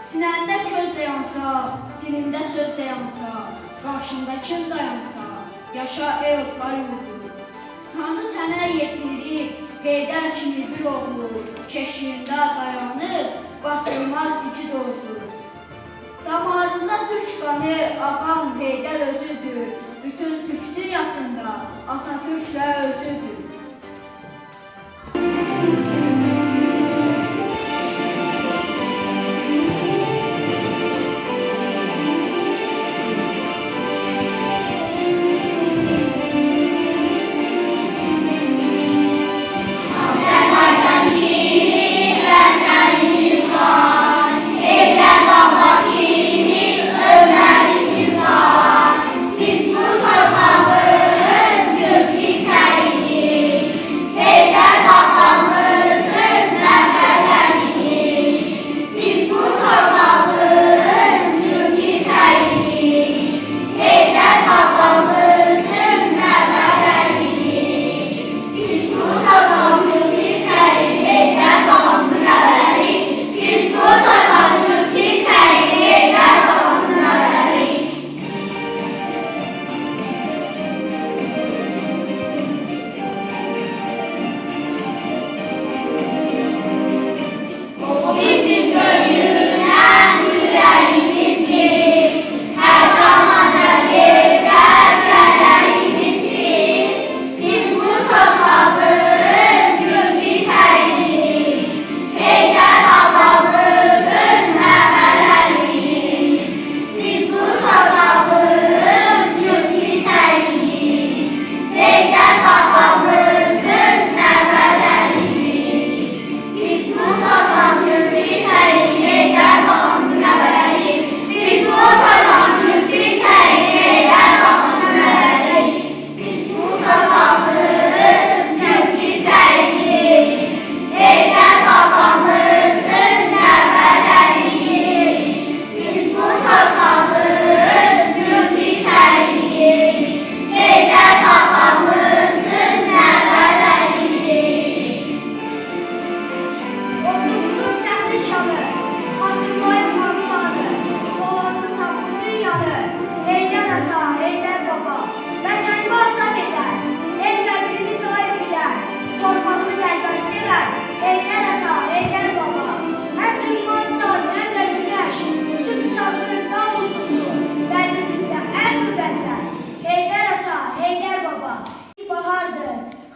Sinəndə köz dayansa, dilində söz dayansa, qarşında kim dayansa, yaşa ey otlar yurdu. Sandı sənə yetirir, Heydər kimi bir oğlu, keşiyində dayanır, basılmaz igid ordu. Damarında türk qanı axan Heydər özüdür, bütün türk dünyasında Atatürklə özüdür.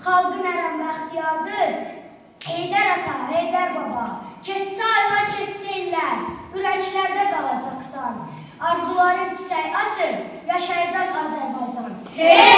Xalqın ərəm bəxtiyardır, Heydər ata, Heydər baba. Keçsə aylar, keçsə illər, ürəklərdə qalacaqsan. Arzuların çiçək açır, yaşayacaq Azərbaycan.